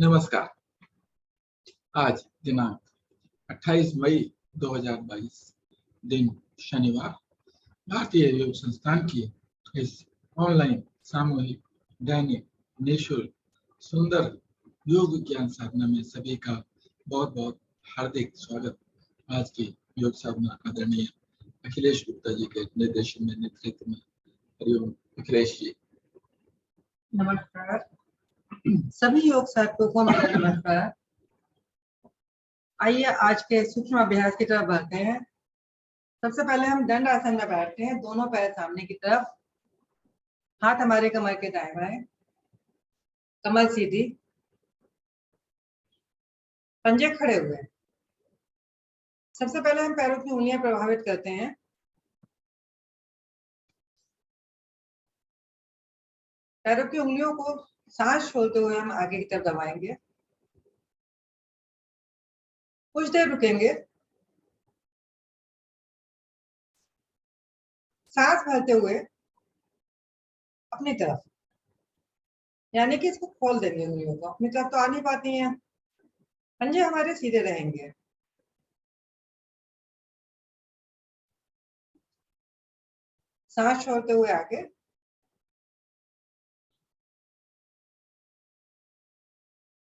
नमस्कार। आज दिनांक 28 मई 2022 दिन शनिवार भारतीय योग संस्थान की इस ऑनलाइन सामूहिक दैनिक निःशुल्क सुंदर योग ज्ञान साधना में सभी का बहुत बहुत हार्दिक स्वागत। आज की योग साधना आदरणीय अखिलेश गुप्ता जी के निर्देशन में नेतृत्व में। हरिओम अखिलेश जी। नमस्कार सभी योग साधकों को मेरा नमस्कार। आइए आज के सूक्ष्म अभ्यास की तरफ बढ़ते हैं। सबसे पहले हम दंड आसन में बैठते हैं, दोनों पैर सामने की तरफ, हाथ हमारे कमर के दाएं बाएं, कमर सीधी, पंजे खड़े हुए। सबसे पहले हम पैरों की उंगलियां प्रभावित करते हैं। पैरों की उंगलियों को सांस छोड़ते हुए हम आगे की तरफ दबाएंगे। कुछ देर रुकेंगे, सांस भरते हुए अपनी तरफ, यानी कि इसको खोल देंगे। उंगलियों को अपनी तरफ तो आ नहीं पाती हैं, पंजे हमारे सीधे रहेंगे। सांस छोड़ते हुए आगे,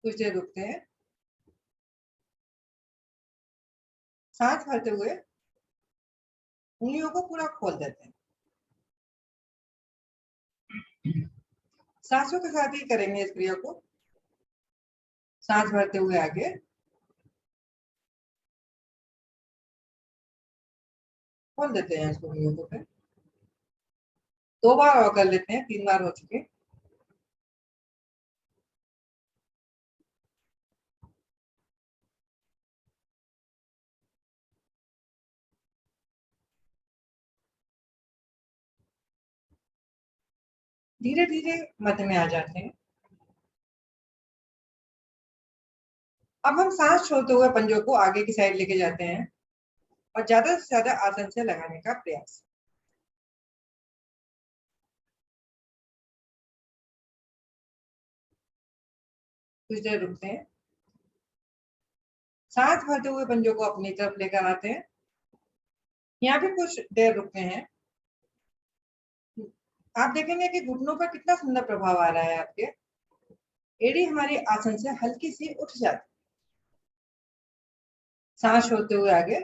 कुछ देर रुकते हैं, सांस भरते हुए उंगलियों को पूरा खोल देते हैं। सांसों के साथ ही करेंगे इस क्रिया को। सांस भरते हुए आगे, खोल देते हैं इसको, उंगलियों को। फिर 2 बार और कर लेते हैं, 3 बार हो चुके। धीरे धीरे मध्य में आ जाते हैं। अब हम सांस छोड़ते हुए पंजों को आगे की साइड लेके जाते हैं और ज्यादा से ज्यादा आसन से लगाने का प्रयास। कुछ देर रुकते हैं, सांस भरते हुए पंजों को अपनी तरफ लेकर आते हैं। यहाँ भी कुछ देर रुकते हैं। आप देखेंगे कि घुटनों पर कितना सुंदर प्रभाव आ रहा है। आपके एड़ी हमारी आसन से हल्की सी उठ जाती है। सांस छोड़ते हुए आगे,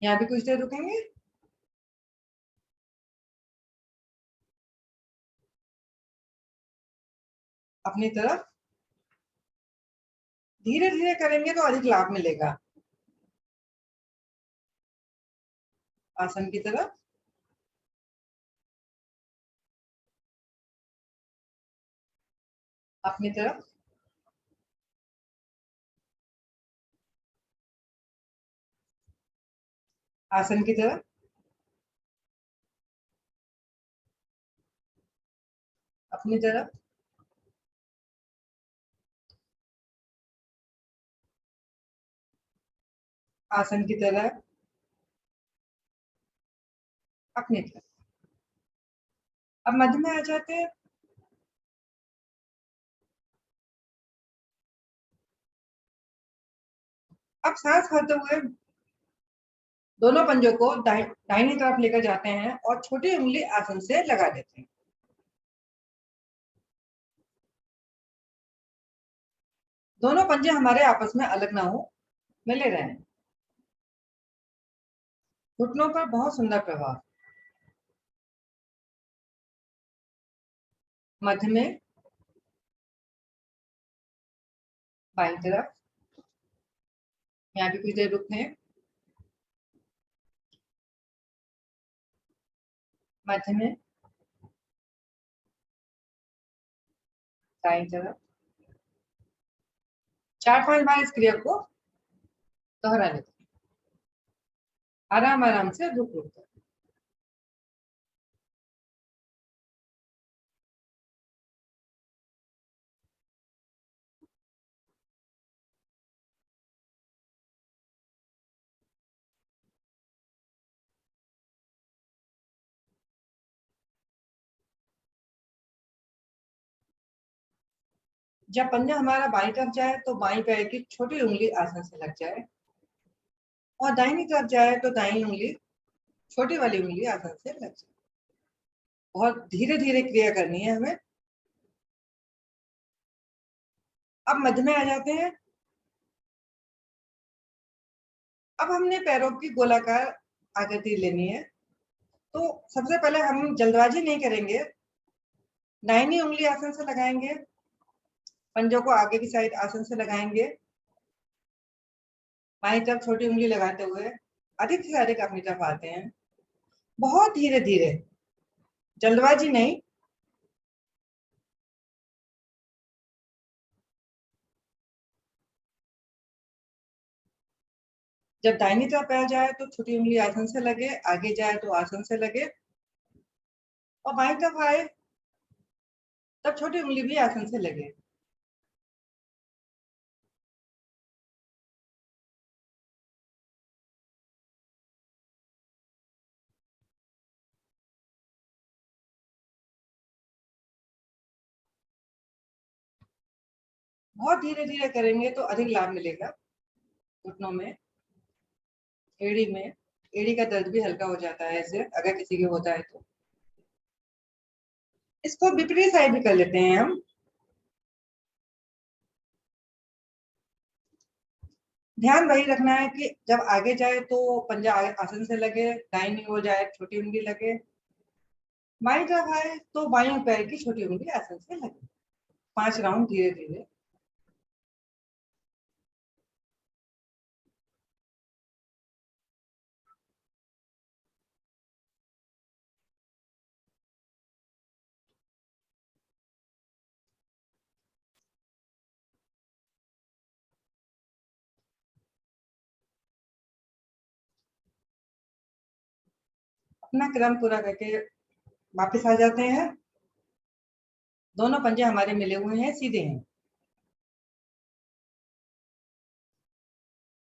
यहाँ भी कुछ देर रुकेंगे। अपनी तरफ धीरे धीरे करेंगे तो अधिक लाभ मिलेगा। आसन की तरफ, अपनी तरफ, आसन की तरफ, अपनी तरफ, आसन की तरफ, अपनी तरफ। अब मध्य में आ जाते हैं। अब सांस भरते हुए दोनों पंजों को दाहिनी तरफ लेकर जाते हैं और छोटी उंगली आसन से लगा देते हैं। दोनों पंजे हमारे आपस में अलग ना हो, मिले रहें। घुटनों पर बहुत सुंदर प्रभाव। मध्य में, बाईं तरफ, यहाँ भी कुछ देर रुकते हैं। मध्य में, दाईं तरफ। 4-5 बार इस क्रिया को दोहरा लेते हैं, आराम आराम से रुक रुक कर। जब पंजा हमारा बाईं तरफ जाए तो बाईं पैर की छोटी उंगली आसन से लग जाए, और दाहिनी तरफ जाए तो दाहिनी उंगली, छोटी वाली उंगली आसन से लग जाए। बहुत धीरे धीरे क्रिया करनी है हमें। अब मध्य में आ जाते हैं। अब हमने पैरों की गोलाकार आकृति लेनी है। तो सबसे पहले हम जल्दबाजी नहीं करेंगे, दाहिनी उंगली आसन से लगाएंगे, पंजों को आगे की साइड आसन से लगाएंगे, बाईं तरफ छोटी उंगली लगाते हुए अधिक से अधिक अपनी तरफ आते हैं। बहुत धीरे धीरे, जल्दबाजी नहीं। जब दाहिनी तरफ पैर जाए तो छोटी उंगली आसन से लगे, आगे जाए तो आसन से लगे, और बाईं तरफ आए तब छोटी उंगली भी आसन से लगे। बहुत धीरे धीरे करेंगे तो अधिक लाभ मिलेगा घुटनों में, एड़ी में। एड़ी का दर्द भी हल्का हो जाता है इससे, अगर किसी के होता है तो। इसको विपरीत साइड भी कर लेते हैं हम। ध्यान वही रखना है कि जब आगे जाए तो पंजा आसन से लगे, दाहिनी हो जाए छोटी उंगली लगे, बाईं तरफ आए तो बाईं पैर की छोटी उंगली आसन से लगे। 5 राउंड धीरे धीरे। अपना क्रम पूरा करके वापस आ जाते हैं। दोनों पंजे हमारे मिले हुए हैं, सीधे हैं।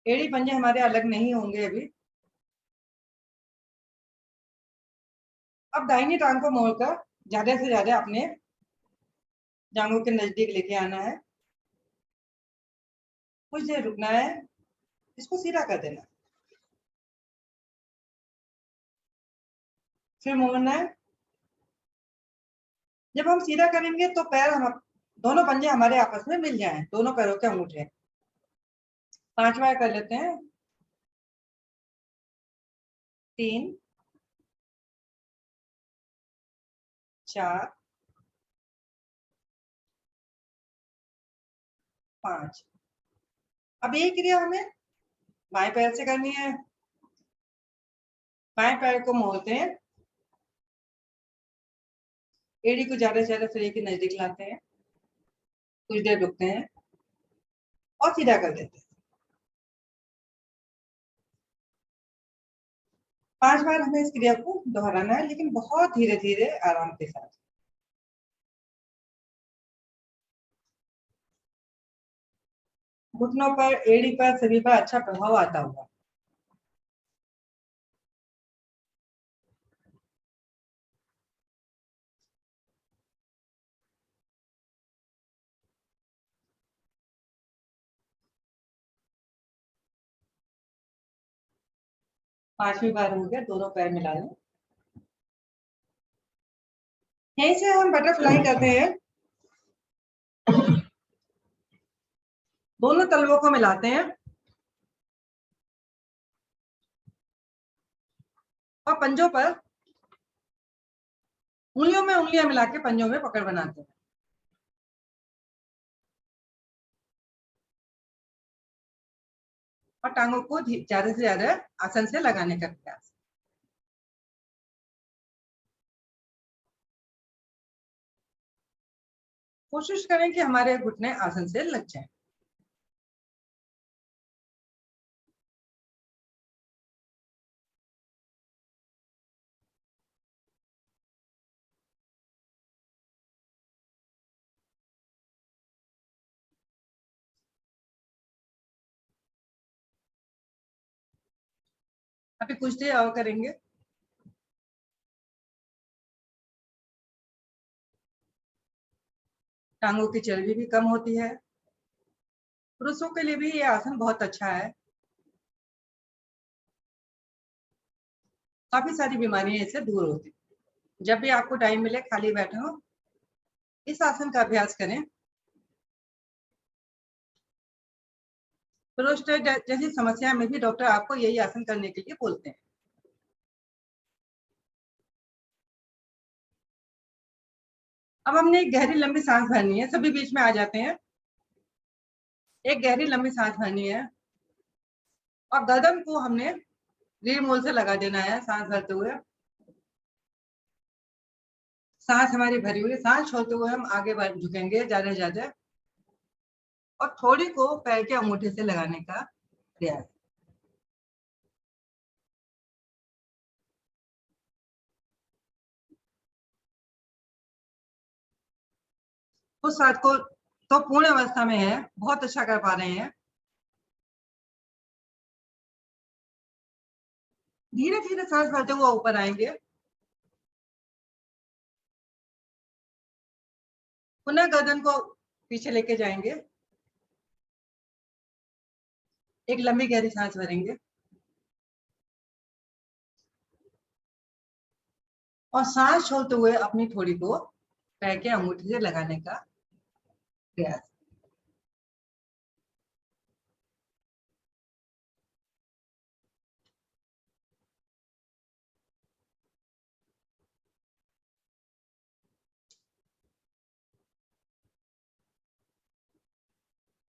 एड़ी पंजे हमारे अलग नहीं होंगे अभी। अब दाहिनी टांग को मोड़कर ज्यादा से ज्यादा अपने जांघों के नजदीक लेके आना है। कुछ देर रुकना है, इसको सीधा कर देना, फिर मोड़ना है। जब हम सीधा करेंगे तो पैर हम दोनों पंजे हमारे आपस में मिल जाएं, दोनों पैरों के अंगूठे। 5 बार कर लेते हैं। 3, 4, 5। अब यही क्रिया हमें बाएं पैर से करनी है। बाएं पैर को मोड़ते हैं, एड़ी को ज्यादा से ज्यादा सिरे के नजदीक लाते हैं, कुछ देर रुकते हैं और सीधा कर देते हैं। 5 बार हमें इस क्रिया को दोहराना है, लेकिन बहुत धीरे धीरे आराम के साथ। घुटनों पर, एड़ी पर, सभी पर अच्छा प्रभाव आता होगा। पांचवी बार हो गया, दोनों पैर मिला लें। यहीं से हम बटरफ्लाई करते हैं। दोनों तलवों को मिलाते हैं और पंजों पर उंगलियों में उंगलियां मिला के पंजों में पकड़ बनाते हैं। और टांगों को ज्यादा से ज्यादा आसन से लगाने का प्रयास। कोशिश करें कि हमारे घुटने आसन से लग जाएं। अभी कुछ देर और करेंगे। टांगों की चर्बी भी कम होती है। पुरुषों के लिए भी ये आसन बहुत अच्छा है। काफी सारी बीमारियां इससे दूर होती हैं। जब भी आपको टाइम मिले, खाली बैठे हो, इस आसन का अभ्यास करें। प्रोस्टेट जैसी समस्या में भी डॉक्टर आपको यही आसन करने के लिए बोलते हैं। अब हमने एक गहरी लंबी सांस भरनी है। सभी बीच में आ जाते हैं। एक गहरी लंबी सांस भरनी है और गर्दन को हमने रीढ़ मूल से लगा देना है सांस भरते हुए। सांस हमारी भरी हुई, सांस छोड़ते हुए हम आगे बढ़ झुकेंगे ज्यादा से ज्यादा और थोड़ी को पैर के अंगूठे से लगाने का प्रयास। उस सांस को तो पूर्ण अवस्था में है, बहुत अच्छा कर पा रहे हैं। धीरे धीरे सांस भरते हुए ऊपर आएंगे। पुनः गर्दन को पीछे लेके जाएंगे। एक लंबी गहरी सांस भरेंगे और सांस छोड़ते हुए अपनी थोड़ी को पैर के अंगूठे से लगाने का प्रयास।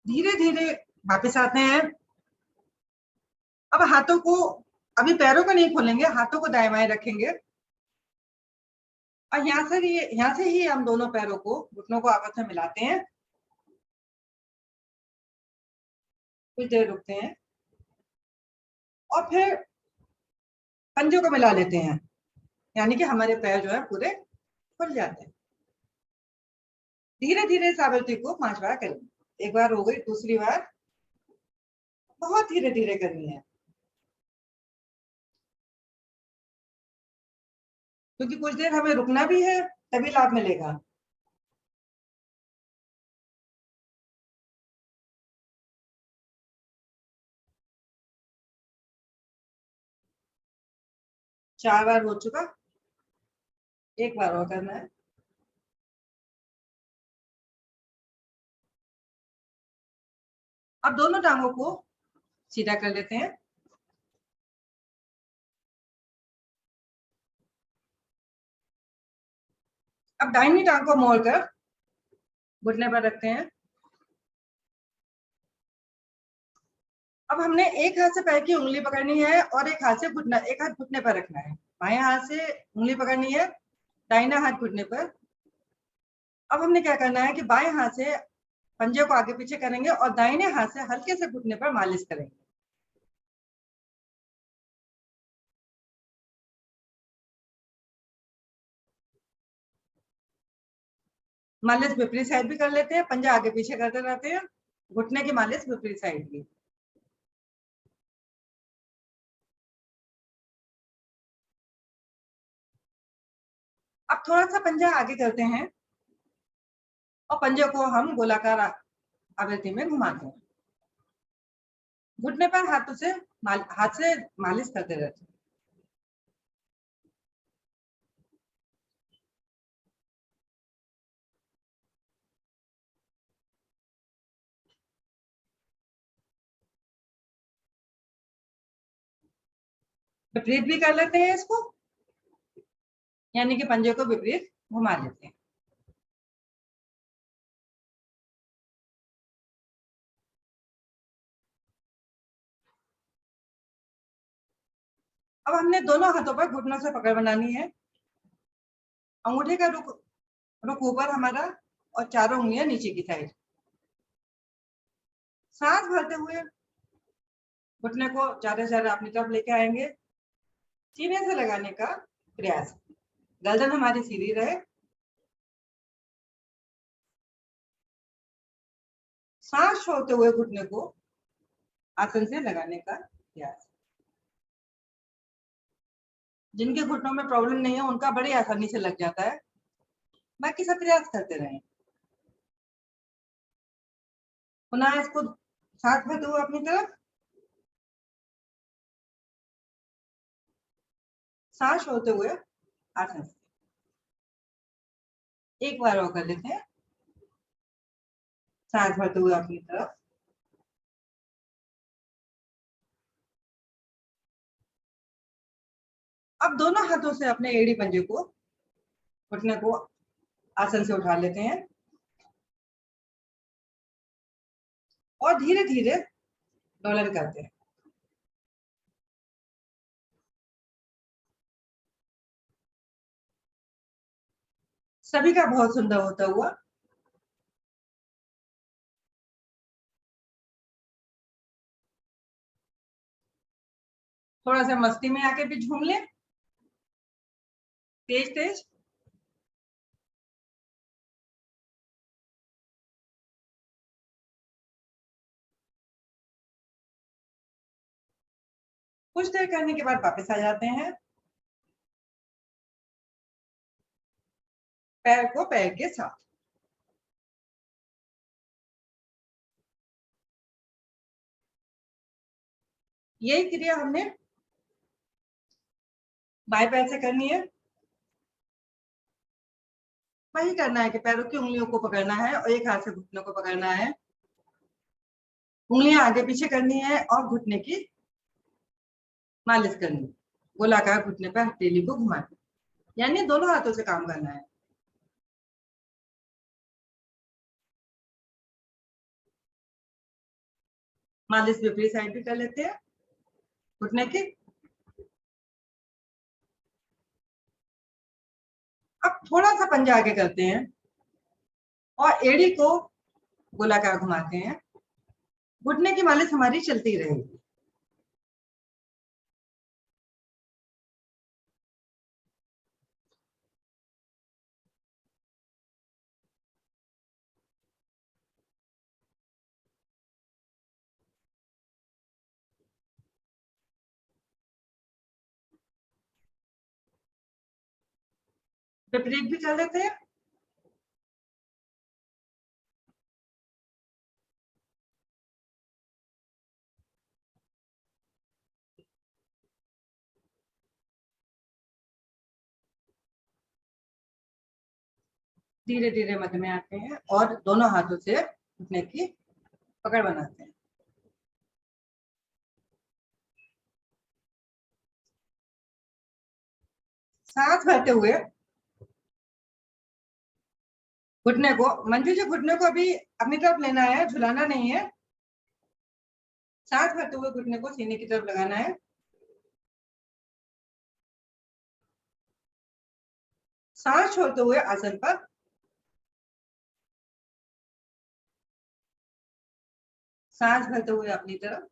धीरे धीरे वापस आते हैं। अब हाथों को, अभी पैरों को नहीं खोलेंगे, हाथों को दाएं बाएं रखेंगे और यहाँ से ही हम दोनों पैरों को, घुटनों को आपस में मिलाते हैं। कुछ देर रुकते हैं और फिर पंजों को मिला लेते हैं, यानी कि हमारे पैर जो है पूरे खुल जाते हैं। धीरे धीरे इस आवृत्ति को 5 बार करेंगे। एक बार हो गई, दूसरी बार बहुत धीरे धीरे करनी है क्योंकि कुछ देर हमें रुकना भी है, तभी लाभ मिलेगा। चार बार हो चुका, एक बार और करना है। अब दोनों टांगों को सीधा कर लेते हैं। अब दाहिनी टांग को मोड़कर घुटने पर रखते हैं। अब हमने एक हाथ से पैर की उंगली पकड़नी है और एक हाथ से घुटना, एक हाथ घुटने पर रखना है। बाएं हाथ से उंगली पकड़नी है, दाहिना हाथ घुटने पर। अब हमने क्या करना है कि बाएं हाथ से पंजे को आगे पीछे करेंगे और दाहिने हाथ से हल्के से घुटने पर मालिश करेंगे। मालिश विपरीत साइड भी कर लेते हैं, पंजा आगे पीछे करते रहते हैं। घुटने की मालिश विपरीत साइड की। अब थोड़ा सा पंजा आगे करते हैं और पंजे को हम गोलाकार आवृत्ति में घुमाते हैं। घुटने पर हाथ से मालिश करते रहते हैं। विपरीत भी कर लेते हैं इसको, यानी कि पंजे को विपरीत घुमा लेते हैं। अब हमने दोनों हाथों पर घुटनों से पकड़ बनानी है। अंगूठे का रुख ऊपर हमारा और चारों उंगलियां नीचे की साइड। सांस भरते हुए घुटने को ज्यादा से ज्यादा अपनी तरफ लेके आएंगे। सीने से लगाने का प्रयास, गर्दन हमारी सीधी रहे। सांस छोड़ते हुए घुटने को आसन से लगाने का प्रयास। जिनके घुटनों में प्रॉब्लम नहीं है उनका बड़ी आसानी से लग जाता है। बाकी सब प्रयास करते रहें। पुनः इसको साथ भरते हुए अपनी तरफ, सांस छोड़ते हुए आसन से। एक बार और कर लेते हैं, सांस भरते हुए अपनी तरफ, अब दोनों हाथों से अपने एड़ी पंजे को, घुटने को आसन से उठा लेते हैं और धीरे धीरे डोलन करते हैं। सभी का बहुत सुंदर होता हुआ। थोड़ा सा मस्ती में आके भी झूम ले, तेज तेज। कुछ देर करने के बाद वापस आ जाते हैं, पैर को पैर के साथ। यही क्रिया हमने बाएं पैर से करनी है। वही करना है कि पैरों की उंगलियों को पकड़ना है और एक हाथ से घुटनों को पकड़ना है, उंगलियां आगे पीछे करनी है और घुटने की मालिश करनी है। गोलाकार घुटने पर हथेली को घुमाना, यानी दोनों हाथों से काम करना है। मालिश विपरीत साइड भी कर लेते हैं घुटने की। अब थोड़ा सा पंजा आगे करते हैं और एड़ी को गोलाकार घुमाते हैं। घुटने की मालिश हमारी चलती रहेगी। विपरीत भी कर लेते हैं। धीरे धीरे मध्य में आते हैं और दोनों हाथों से घुटने की पकड़ बनाते हैं। सांस भरते हुए घुटने को, मंजू जी घुटने को अभी अपनी तरफ लेना है, झुलाना नहीं है। सांस भरते हुए घुटने को सीने की तरफ लगाना है। सांस छोड़ते हुए आसन पर, सांस भरते हुए अपनी तरफ,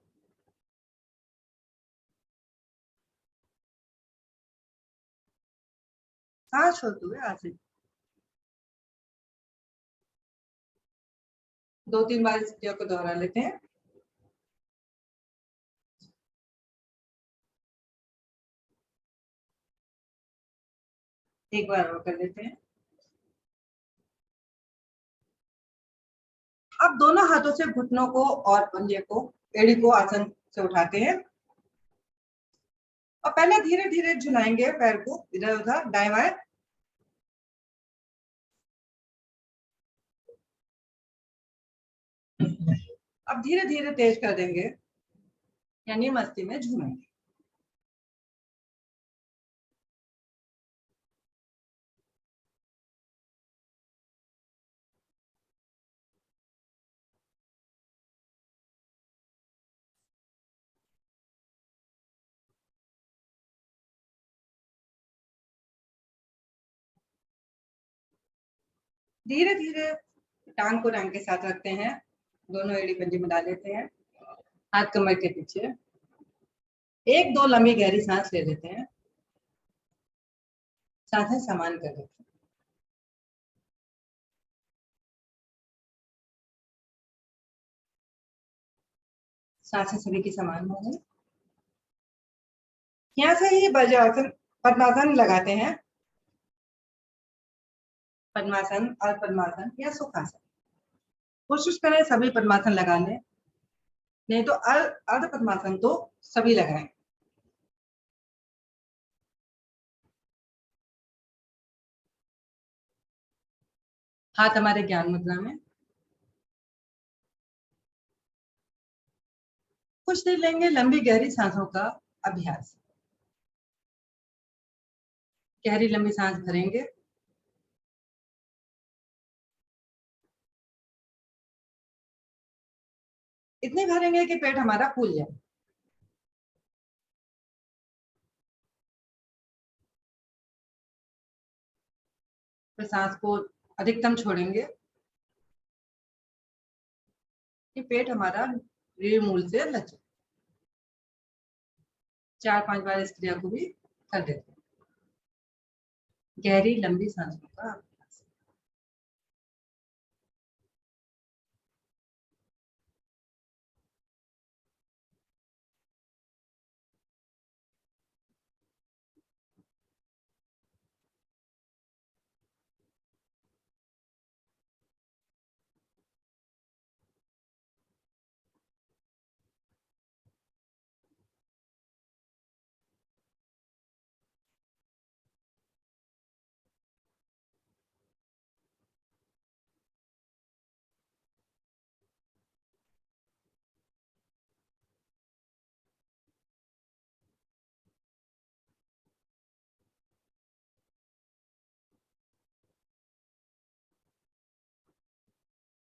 सांस छोड़ते हुए आसन। 2-3 बार इस क्रिया को दोहरा लेते हैं। एक बार और कर लेते हैं। अब दोनों हाथों से घुटनों को और पंजे को, एड़ी को आसन से उठाते हैं और पहले धीरे धीरे झुलाएंगे पैर को इधर उधर, दाएं बाएं। अब धीरे धीरे तेज कर देंगे, यानी मस्ती में झूमेंगे। धीरे धीरे टांग को टांग के साथ रखते हैं, दोनों एड़ी पंजे में डाल लेते हैं, हाथ कमर के पीछे। 1-2 लंबी गहरी सांस ले लेते हैं, सांसें समान कर लेते हैं। सांसें सभी की समान हो गई। यहाँ से ही वज्रासन, पद्मासन लगाते हैं। पद्मासन और पद्मासन या सुखासन। कोशिश करें सभी पद्मासन लगा लें, नहीं तो अर्ध पद्मासन तो सभी लगाएं। हाथ हमारे ज्ञान मुद्रा में। कुछ देर लेंगे लंबी गहरी सांसों का अभ्यास। गहरी लंबी सांस भरेंगे, इतनी भरेंगे कि पेट हमारा फूल जाए। फिर सांस को अधिकतम छोड़ेंगे कि पेट हमारा रीढ़ मूल से लचे। 4-5 बार इस क्रिया को भी कर देते हैं। गहरी लंबी सांसों का अभ्यास।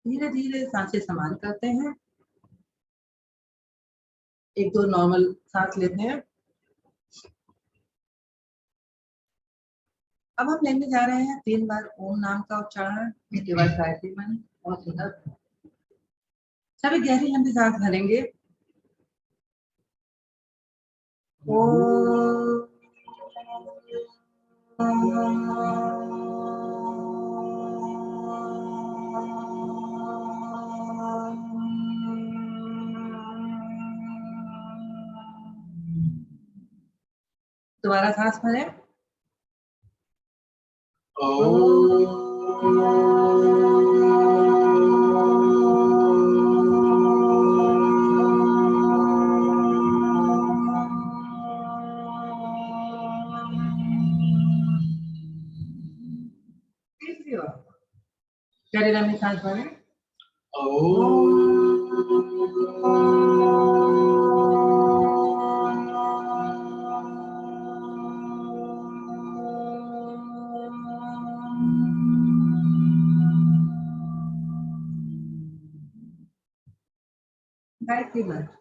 धीरे धीरे सांसें समान करते हैं। 1-2 नॉर्मल सांस लेते हैं। अब हम लेने जा रहे हैं 3 बार ओम नाम का उच्चारण। इसके बाद गायत्री मंत्र। बहुत सुंदर। सभी गहरी लंबी सांस भरेंगे। ओम दोबारा सांस भरें। तीसरी बार गहरी लंबी सांस भरें। गायत्री मंत्र।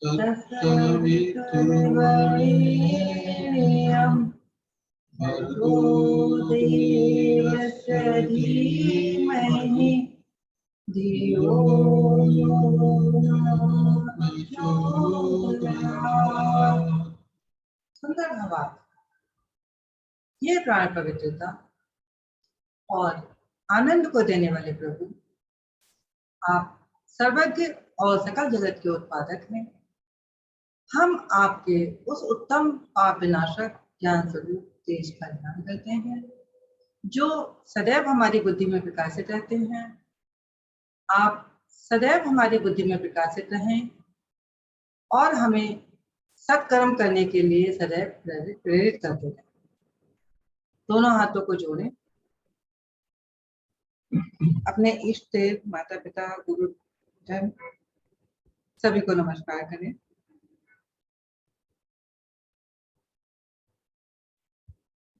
तत्सवितुर्वरेण्यं भर्गो देवस्य धीमहि धियो यो नः प्रचोदयात्। सुंदर भावार्थ। ये प्राण पवित्रता और आनंद को देने वाले प्रभु, आप सर्वज्ञ और सकल जगत के उत्पादक हैं। हम आपके उस उत्तम पाप विनाशक ज्ञान स्वरूप तेज का ध्यान करते हैं, जो सदैव हमारी बुद्धि में प्रकाशित रहते हैं। आप सदैव हमारी बुद्धि में प्रकाशित रहें और हमें सत्कर्म करने के लिए सदैव प्रेरित करते रहें। दोनों हाथों को जोड़ें। अपने इष्ट देव, माता पिता, गुरु जन सभी को नमस्कार करें।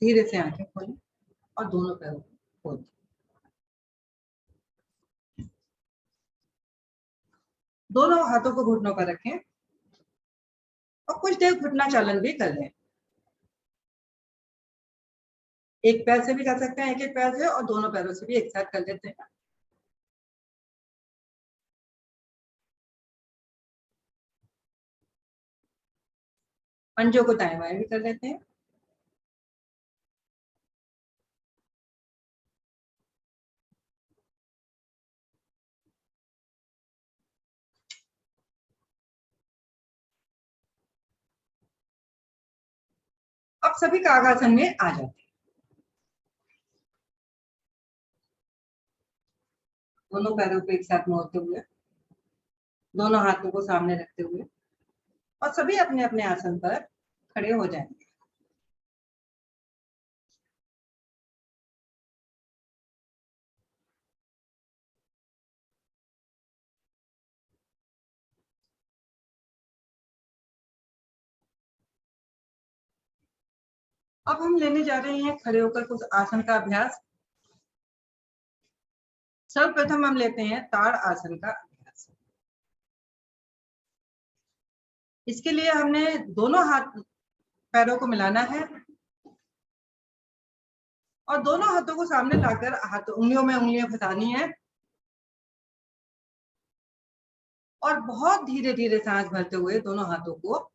धीरे से आंखें खोलें और दोनों पैरों को खोल दें। दोनों हाथों को घुटनों पर रखें और कुछ देर घुटना चालन भी कर लें। एक पैर से भी कर सकते हैं, एक पैर से, और दोनों पैरों से भी एक साथ कर लेते हैं। पंजों को दाएं बाएं भी कर लेते हैं। सभी कागासन में आ जाते हैं। दोनों पैरों को एक साथ मोड़ते हुए, दोनों हाथों को सामने रखते हुए, और सभी अपने अपने आसन पर खड़े हो जाएंगे। अब हम लेने जा रहे हैं खड़े होकर कुछ आसन का अभ्यास। सर्वप्रथम हम लेते हैं ताड़ आसन का अभ्यास। इसके लिए हमने दोनों हाथ पैरों को मिलाना है और दोनों हाथों को सामने लाकर हाथ उंगलियों में उंगलियां फंसानी है और बहुत धीरे धीरे सांस भरते हुए दोनों हाथों को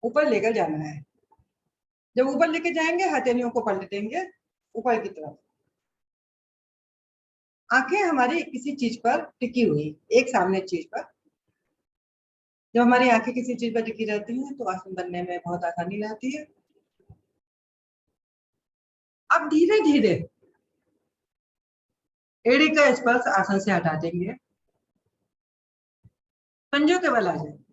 ऊपर लेकर जाना है। जब ऊपर लेके जाएंगे हथेलियों को पलटेंगे ऊपर की तरफ। आंखें हमारी किसी चीज पर टिकी हुई, एक सामने चीज पर। जब हमारी आंखें किसी चीज पर टिकी रहती हैं तो आसन बनने में बहुत आसानी रहती है। अब धीरे धीरे एड़ी का स्पर्श आसन से हटा देंगे, पंजों के बल आ जाएंगे।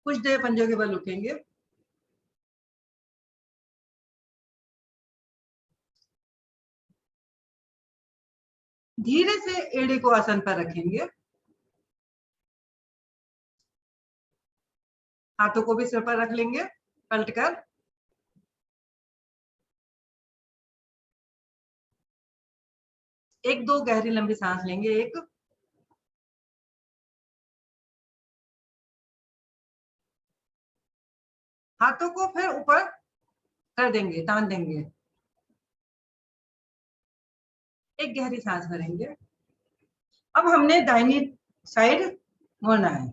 कुछ देर पंजों के बल रुकेंगे। धीरे से एड़ी को आसन पर रखेंगे, हाथों को भी सिर पर रख लेंगे पलटकर। एक दो गहरी लंबी सांस लेंगे। एक, हाथों को फिर ऊपर कर देंगे, तान देंगे। एक गहरी सांस भरेंगे। अब हमने दाहिनी साइड मुड़ना है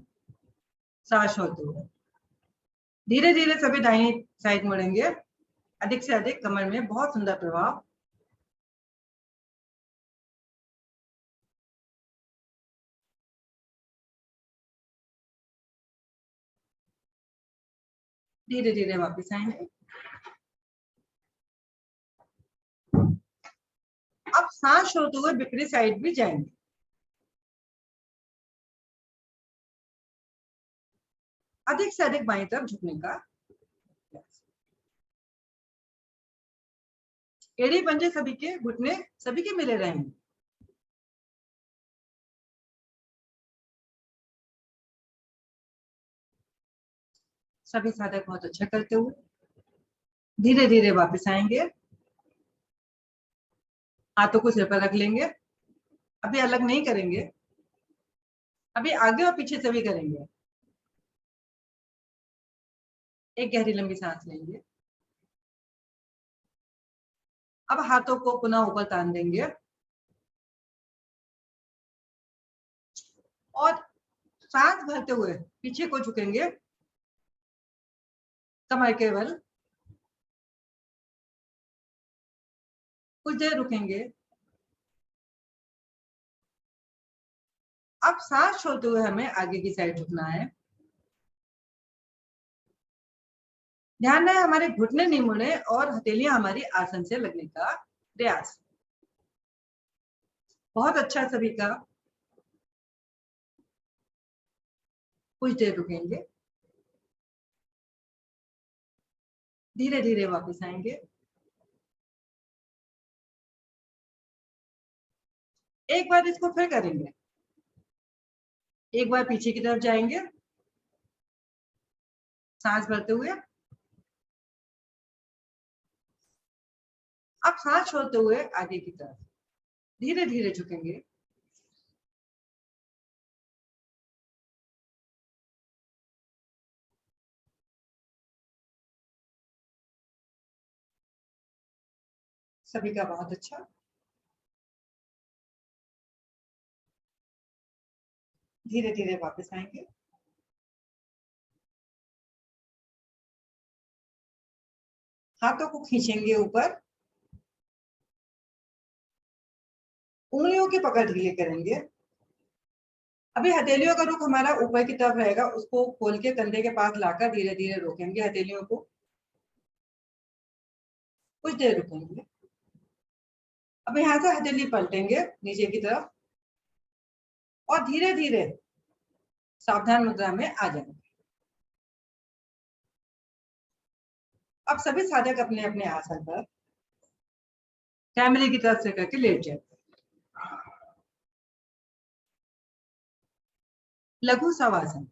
सांस छोड़ते हुए। धीरे धीरे सभी दाहिनी साइड मुड़ेंगे। अधिक से अधिक कमर में बहुत सुंदर प्रभाव। धीरे धीरे वापस आएंगे। अब सांस छोड़ते हुए विपरीत साइड भी जाएंगे। अधिक से अधिक बाईं तरफ झुकने का। एड़ी पंजे सभी के, घुटने सभी के मिले रहेंगे। सभी साधक बहुत अच्छा करते हुए धीरे धीरे वापस आएंगे। हाथों को सिर पर रख लेंगे। अभी अलग नहीं करेंगे, अभी आगे और पीछे सभी करेंगे। एक गहरी लंबी सांस लेंगे। अब हाथों को पुनः ऊपर तान देंगे और सांस भरते हुए पीछे को झुकेंगे कमर के बल। कुछ देर रुकेंगे। अब सांस छोड़ते हुए हमें आगे की साइड झुकना है। ध्यान रहे हमारे घुटने नहीं मुड़े और हथेलियां हमारी आसन से लगने का प्रयास। बहुत अच्छा सभी का। कुछ देर रुकेंगे। धीरे धीरे वापस आएंगे। एक बार इसको फिर करेंगे। एक बार पीछे की तरफ जाएंगे सांस भरते हुए। अब सांस छोड़ते हुए आगे की तरफ धीरे धीरे झुकेंगे। सभी का बहुत अच्छा। धीरे धीरे वापस आएंगे। हाथों को खींचेंगे ऊपर। उंगलियों की पकड़ ढीली करेंगे। अभी हथेलियों का रुख हमारा ऊपर की तरफ रहेगा, उसको खोल के कंधे के पास लाकर धीरे धीरे रोकेंगे हथेलियों को, कुछ देर रुकेंगे। अब यहाँ से हथेली पलटेंगे नीचे की तरफ और धीरे धीरे सावधान मुद्रा में आ जाएंगे। अब सभी साधक अपने अपने आसन पर कैमरे की तरफ से करके लेट जाए। लघु शवासन।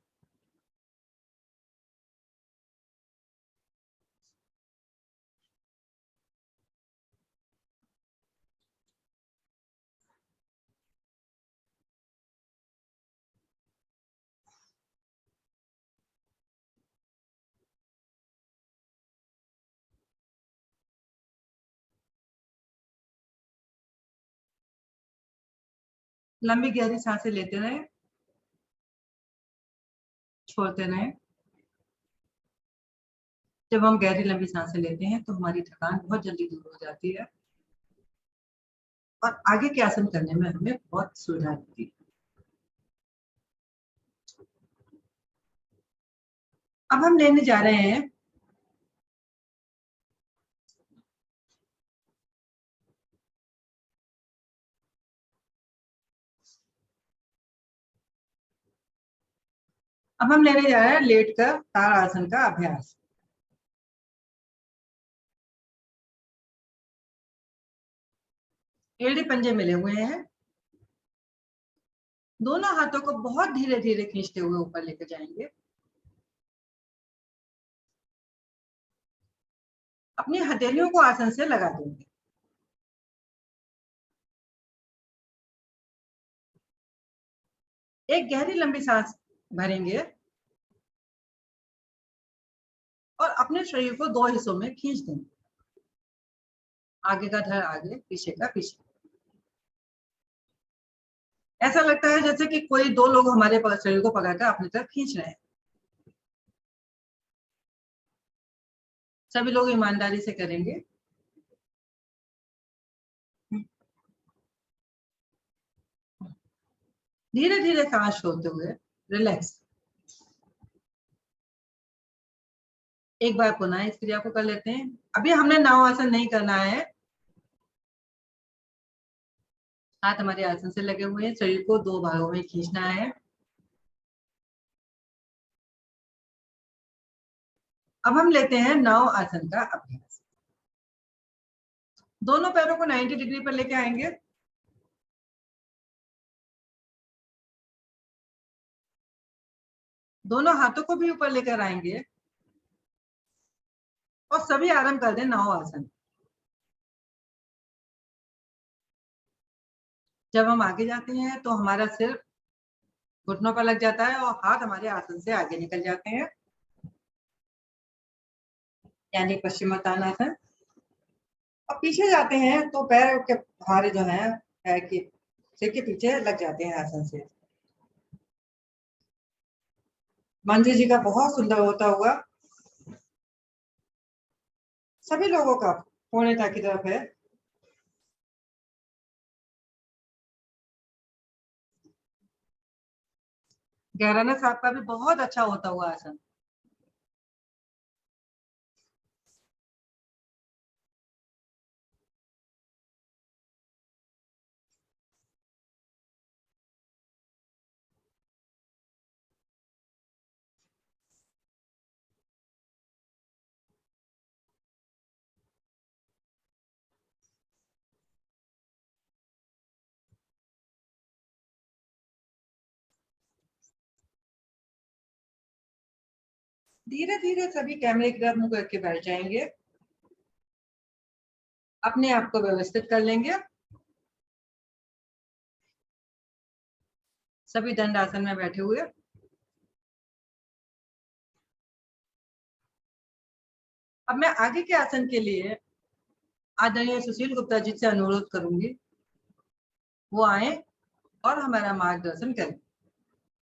लंबी गहरी सांसें लेते रहे, छोड़ते रहे। जब हम गहरी लंबी सांसें लेते हैं तो हमारी थकान बहुत जल्दी दूर हो जाती है और आगे के आसन करने में हमें बहुत सुविधा मिलती है। अब हम लेने जा रहे हैं लेट कर ताड़ आसन का अभ्यास। एड़ी पंजे मिले हुए हैं, दोनों हाथों को बहुत धीरे धीरे खींचते हुए ऊपर लेकर जाएंगे। अपनी हथेलियों को आसन से लगा देंगे। एक गहरी लंबी सांस भरेंगे और अपने शरीर को दो हिस्सों में खींच देंगे, आगे का धड़ आगे, पीछे का पीछे। ऐसा लगता है जैसे कि कोई दो लोग हमारे शरीर को पकड़कर अपनी तरफ खींच रहे हैं। सभी लोग ईमानदारी से करेंगे। धीरे धीरे सांस छोड़ते हुए रिलैक्स। एक बार पुनः इस क्रिया को कर लेते हैं। अभी हमने नाव आसन नहीं करना है, हाथ हमारे आसन से लगे हुए हैं, शरीर को दो भागों में खींचना है। अब हम लेते हैं नाव आसन का अभ्यास। दोनों पैरों को 90 डिग्री पर लेके आएंगे। दोनों हाथों को भी ऊपर लेकर आएंगे और सभी आराम कर दें नाव आसन। जब हम आगे जाते हैं तो हमारा सिर घुटनों पर लग जाता है और हाथ हमारे आसन से आगे निकल जाते हैं, यानी पश्चिमोत्तानासन। और पीछे जाते हैं तो पैर के सहारे जो है पैर के सिर के पीछे लग जाते हैं आसन से। मंजू जी का बहुत सुंदर होता हुआ सभी लोगों का पूर्णता की तरफ है। गहराना साहब का भी बहुत अच्छा होता हुआ आसन। धीरे धीरे सभी कैमरे की तरफ मुंह करके बैठ जाएंगे। अपने आप को व्यवस्थित कर लेंगे। सभी दंड आसन में बैठे हुए। अब मैं आगे के आसन के लिए आदरणीय सुशील गुप्ता जी से अनुरोध करूंगी, वो आए और हमारा मार्गदर्शन करें।